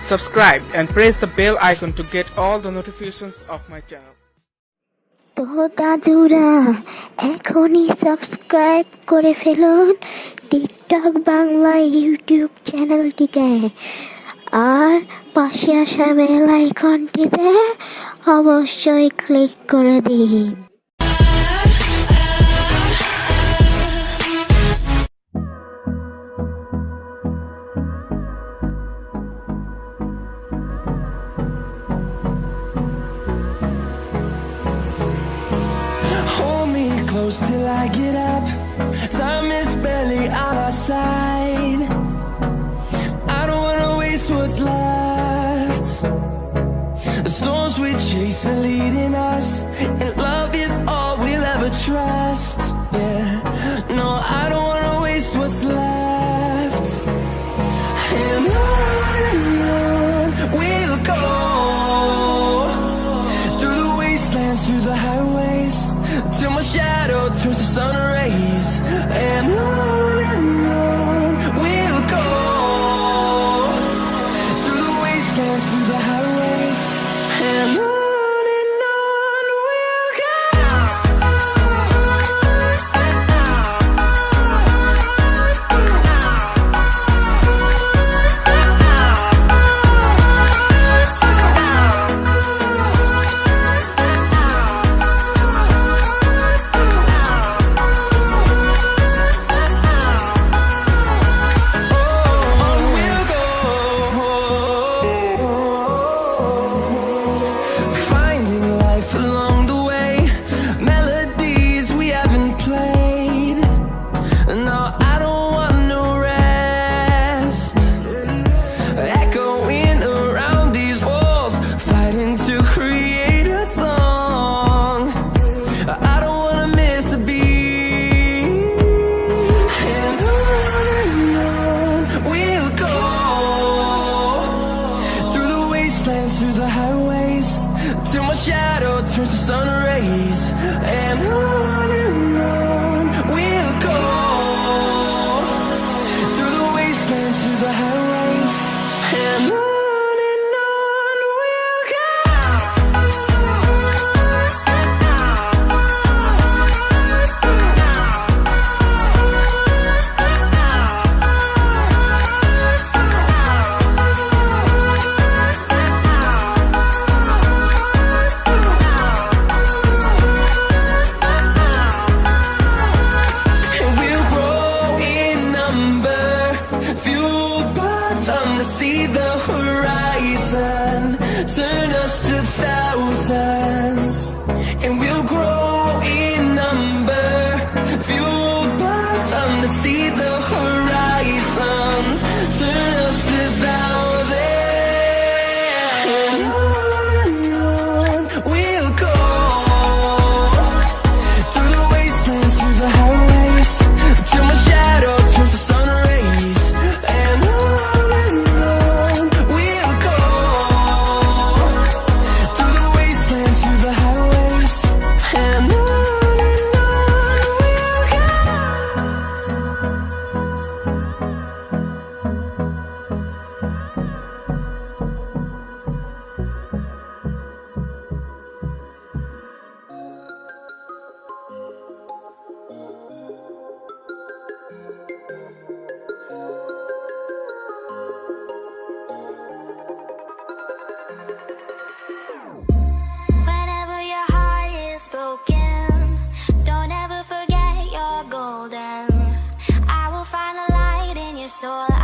subscribe and press the bell icon to get all the notifications of my channel. তো দাদুরা এখনই subscribe করে ফেলুন টিকটক বাংলা ইউটিউব চ্যানেলটিকে, আর পাশে আসা বেল আইকনটিতে অবশ্যই ক্লিক করে দিন। Close till I get up, time is barely on our side. I don't wanna waste what's left. The storms we chase are leading us, and love is all we'll ever trust. Yeah, no, I don't wanna waste what's left. And on we'll go, through the wastelands, through the highways, till my shadow turns to sun rays. And on we'll go, through the wastelands, through the highways, and on we'll go. Through the highways, till my shadow turns to sun rays. And on we'll go, through the wastelands, through the highways, and on we'll go. See the horizon, turn us to thousands, and we'll grow in number, fueled by them to see the horizon, turn us to thousands, and on we'll go, through the wastelands, through the highways, till my shadow turns to sun rays. And whenever your heart is broken, don't ever forget you're golden. I will find a light in your soul.